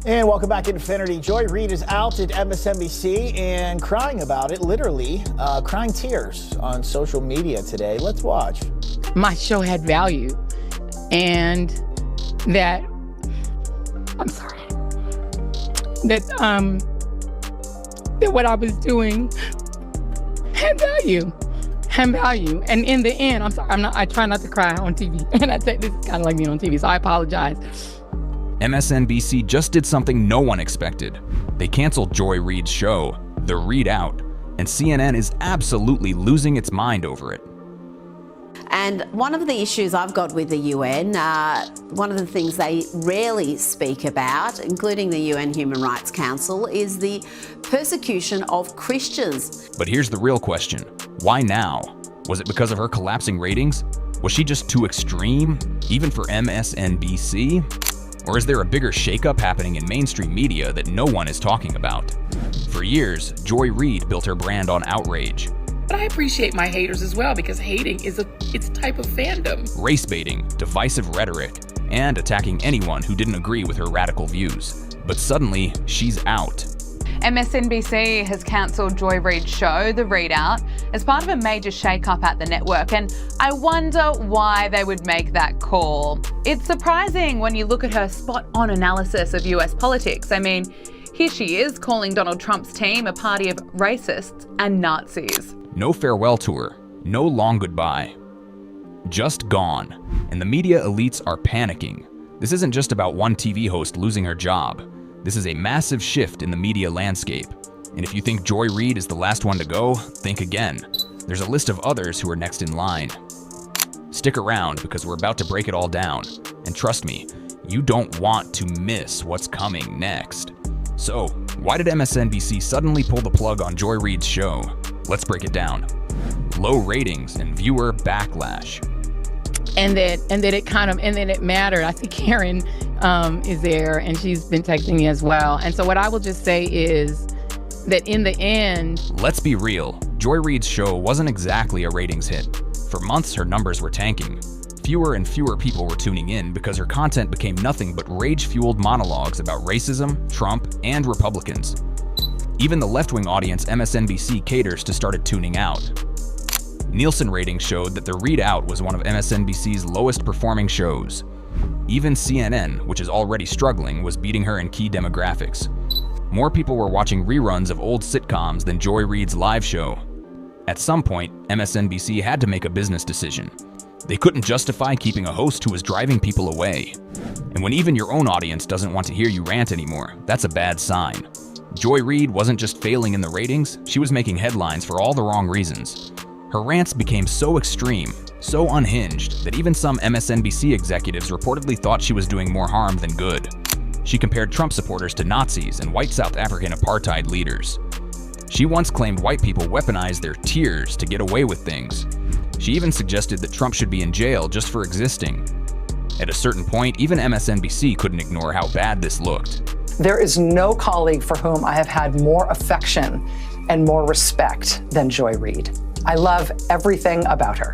And welcome back to Infinity. Joy Reid is out at MSNBC and crying about it, literally crying tears on social media today. Let's watch. My show had value, and that what I was doing had value. And in the end, I try not to cry on TV. And I say this is kind of like being on TV, so I apologize. MSNBC just did something no one expected. They canceled Joy Reid's show, The Reid Out, and CNN is absolutely losing its mind over it. And one of the issues I've got with the UN, one of the things they rarely speak about, including the UN Human Rights Council, is the persecution of Christians. But here's the real question. Why now? Was it because of her collapsing ratings? Was she just too extreme, even for MSNBC? Or is there a bigger shakeup happening in mainstream media that no one is talking about? For years, Joy Reid built her brand on outrage. But I appreciate my haters as well, because hating it's a type of fandom. Race baiting, divisive rhetoric, and attacking anyone who didn't agree with her radical views. But suddenly, she's out. MSNBC has cancelled Joy Reid's show, The Reid Out, as part of a major shake-up at the network, and I wonder why they would make that call. It's surprising when you look at her spot-on analysis of US politics. I mean, here she is calling Donald Trump's team a party of racists and Nazis. No farewell tour, no long goodbye. Just gone. And the media elites are panicking. This isn't just about one TV host losing her job. This is a massive shift in the media landscape. And if you think Joy Reid is the last one to go, think again. There's a list of others who are next in line. Stick around because we're about to break it all down. And trust me, you don't want to miss what's coming next. So, why did MSNBC suddenly pull the plug on Joy Reid's show? Let's break it down. Low ratings and viewer backlash. And then it mattered. I see Karen is there, and she's been texting me as well. And so what I will just say is that in the end... Let's be real. Joy Reid's show wasn't exactly a ratings hit. For months, her numbers were tanking. Fewer and fewer people were tuning in because her content became nothing but rage-fueled monologues about racism, Trump, and Republicans. Even the left-wing audience MSNBC caters to started tuning out. Nielsen ratings showed that The Reid Out was one of MSNBC's lowest-performing shows. Even CNN, which is already struggling, was beating her in key demographics. More people were watching reruns of old sitcoms than Joy Reid's live show. At some point, MSNBC had to make a business decision. They couldn't justify keeping a host who was driving people away. And when even your own audience doesn't want to hear you rant anymore, that's a bad sign. Joy Reid wasn't just failing in the ratings, she was making headlines for all the wrong reasons. Her rants became so extreme, so unhinged, that even some MSNBC executives reportedly thought she was doing more harm than good. She compared Trump supporters to Nazis and white South African apartheid leaders. She once claimed white people weaponized their tears to get away with things. She even suggested that Trump should be in jail just for existing. At a certain point, even MSNBC couldn't ignore how bad this looked. There is no colleague for whom I have had more affection and more respect than Joy Reid. I love everything about her.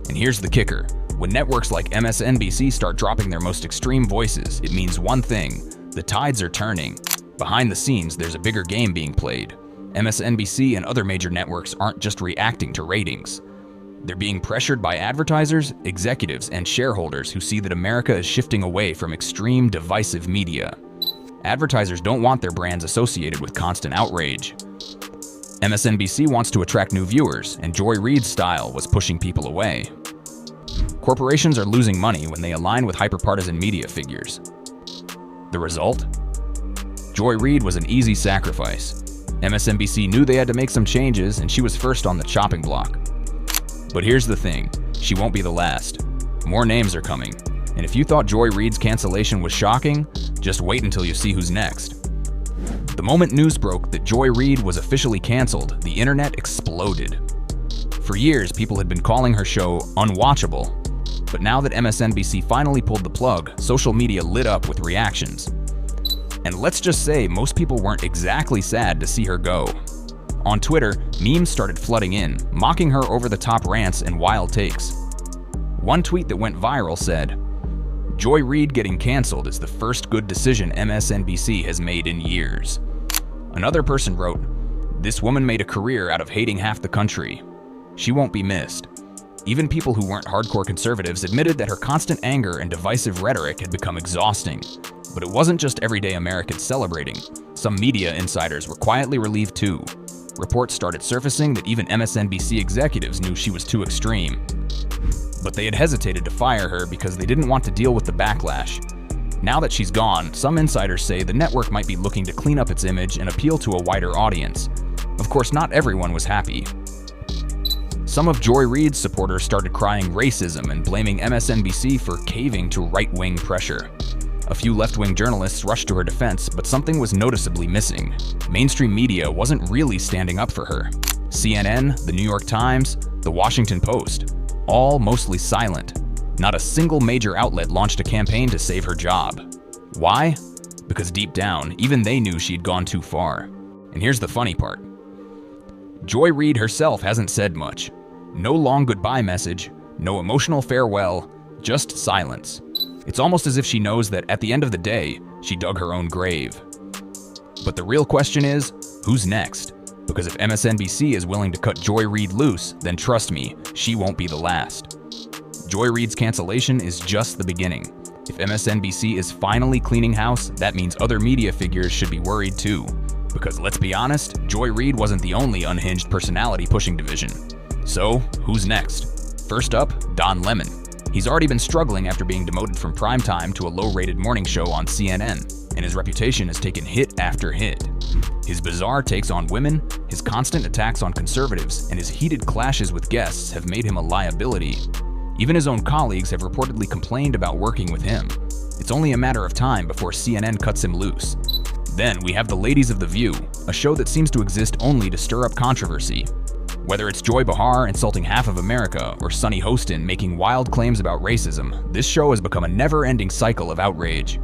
And here's the kicker. When networks like MSNBC start dropping their most extreme voices, it means one thing: the tides are turning. Behind the scenes, there's a bigger game being played. MSNBC and other major networks aren't just reacting to ratings. They're being pressured by advertisers, executives, and shareholders who see that America is shifting away from extreme, divisive media. Advertisers don't want their brands associated with constant outrage. MSNBC wants to attract new viewers, and Joy Reid's style was pushing people away. Corporations are losing money when they align with hyperpartisan media figures. The result? Joy Reid was an easy sacrifice. MSNBC knew they had to make some changes, and she was first on the chopping block. But here's the thing, she won't be the last. More names are coming, and if you thought Joy Reid's cancellation was shocking, just wait until you see who's next. The moment news broke that Joy Reid was officially canceled, the internet exploded. For years, people had been calling her show unwatchable, but now that MSNBC finally pulled the plug, social media lit up with reactions. And let's just say most people weren't exactly sad to see her go. On Twitter, memes started flooding in, mocking her over-the-top rants and wild takes. One tweet that went viral said, Joy Reid getting canceled is the first good decision MSNBC has made in years. Another person wrote, "This woman made a career out of hating half the country. She won't be missed." Even people who weren't hardcore conservatives admitted that her constant anger and divisive rhetoric had become exhausting. But it wasn't just everyday Americans celebrating. Some media insiders were quietly relieved too. Reports started surfacing that even MSNBC executives knew she was too extreme. But they had hesitated to fire her because they didn't want to deal with the backlash. Now that she's gone, some insiders say the network might be looking to clean up its image and appeal to a wider audience. Of course, not everyone was happy. Some of Joy Reid's supporters started crying racism and blaming MSNBC for caving to right-wing pressure. A few left-wing journalists rushed to her defense, but something was noticeably missing. Mainstream media wasn't really standing up for her. CNN, the New York Times, the Washington Post, all mostly silent. Not a single major outlet launched a campaign to save her job. Why? Because deep down, even they knew she'd gone too far. And here's the funny part. Joy Reid herself hasn't said much. No long goodbye message, no emotional farewell, just silence. It's almost as if she knows that at the end of the day, she dug her own grave. But the real question is, who's next? Because if MSNBC is willing to cut Joy Reid loose, then trust me, she won't be the last. Joy Reid's cancellation is just the beginning. If MSNBC is finally cleaning house, that means other media figures should be worried too. Because let's be honest, Joy Reid wasn't the only unhinged personality pushing division. So, who's next? First up, Don Lemon. He's already been struggling after being demoted from primetime to a low-rated morning show on CNN, and his reputation has taken hit after hit. His bizarre takes on women, his constant attacks on conservatives, and his heated clashes with guests have made him a liability. Even his own colleagues have reportedly complained about working with him. It's only a matter of time before CNN cuts him loose. Then we have the Ladies of the View, a show that seems to exist only to stir up controversy. Whether it's Joy Behar insulting half of America or Sunny Hostin making wild claims about racism, this show has become a never-ending cycle of outrage.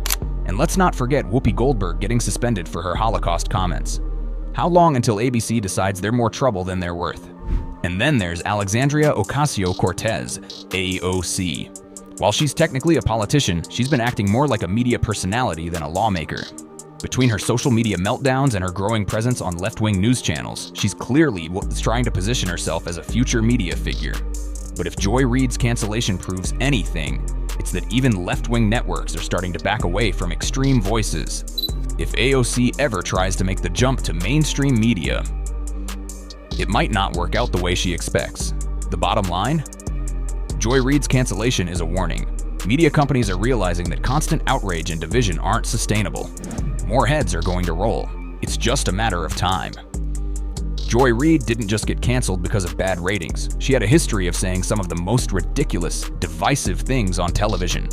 And let's not forget Whoopi Goldberg getting suspended for her Holocaust comments. How long until ABC decides they're more trouble than they're worth? And then there's Alexandria Ocasio-Cortez, AOC. While she's technically a politician, she's been acting more like a media personality than a lawmaker. Between her social media meltdowns and her growing presence on left-wing news channels, she's clearly trying to position herself as a future media figure. But if Joy Reid's cancellation proves anything, it's that even left-wing networks are starting to back away from extreme voices. If AOC ever tries to make the jump to mainstream media, it might not work out the way she expects. The bottom line? Joy Reid's cancellation is a warning. Media companies are realizing that constant outrage and division aren't sustainable. More heads are going to roll. It's just a matter of time. Joy Reid didn't just get canceled because of bad ratings. She had a history of saying some of the most ridiculous, divisive things on television.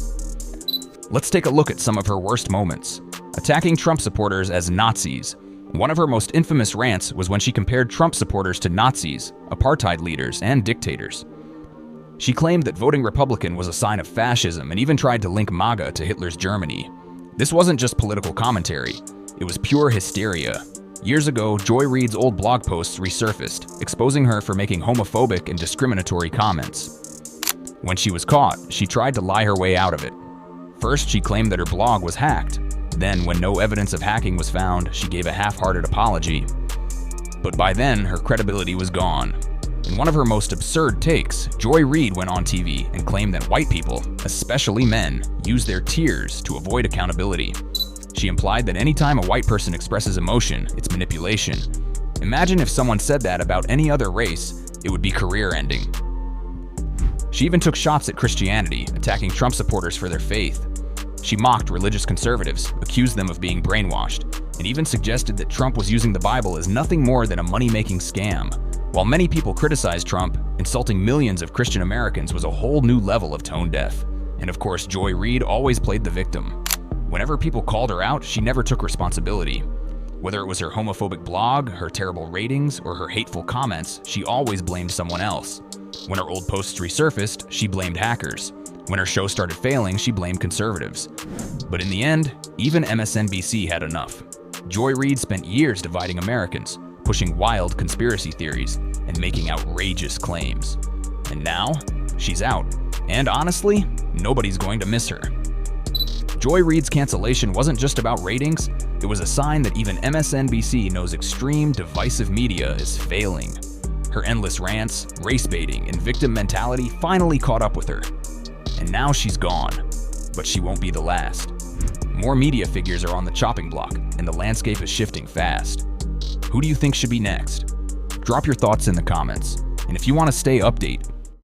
Let's take a look at some of her worst moments. Attacking Trump supporters as Nazis. One of her most infamous rants was when she compared Trump supporters to Nazis, apartheid leaders, and dictators. She claimed that voting Republican was a sign of fascism and even tried to link MAGA to Hitler's Germany. This wasn't just political commentary, it was pure hysteria. Years ago, Joy Reid's old blog posts resurfaced, exposing her for making homophobic and discriminatory comments. When she was caught, she tried to lie her way out of it. First, she claimed that her blog was hacked. Then, when no evidence of hacking was found, she gave a half-hearted apology. But by then, her credibility was gone. In one of her most absurd takes, Joy Reid went on TV and claimed that white people, especially men, use their tears to avoid accountability. She implied that anytime a white person expresses emotion, it's manipulation. Imagine if someone said that about any other race, it would be career-ending. She even took shots at Christianity, attacking Trump supporters for their faith. She mocked religious conservatives, accused them of being brainwashed, and even suggested that Trump was using the Bible as nothing more than a money-making scam. While many people criticized Trump, insulting millions of Christian Americans was a whole new level of tone deaf. And of course, Joy Reid always played the victim. Whenever people called her out, she never took responsibility. Whether it was her homophobic blog, her terrible ratings, or her hateful comments, she always blamed someone else. When her old posts resurfaced, she blamed hackers. When her show started failing, she blamed conservatives. But in the end, even MSNBC had enough. Joy Reid spent years dividing Americans, pushing wild conspiracy theories, and making outrageous claims. And now, she's out. And honestly, nobody's going to miss her. Joy Reid's cancellation wasn't just about ratings, it was a sign that even MSNBC knows extreme, divisive media is failing. Her endless rants, race baiting, and victim mentality finally caught up with her. And now she's gone. But she won't be the last. More media figures are on the chopping block, and the landscape is shifting fast. Who do you think should be next? Drop your thoughts in the comments. And if you want to stay updated,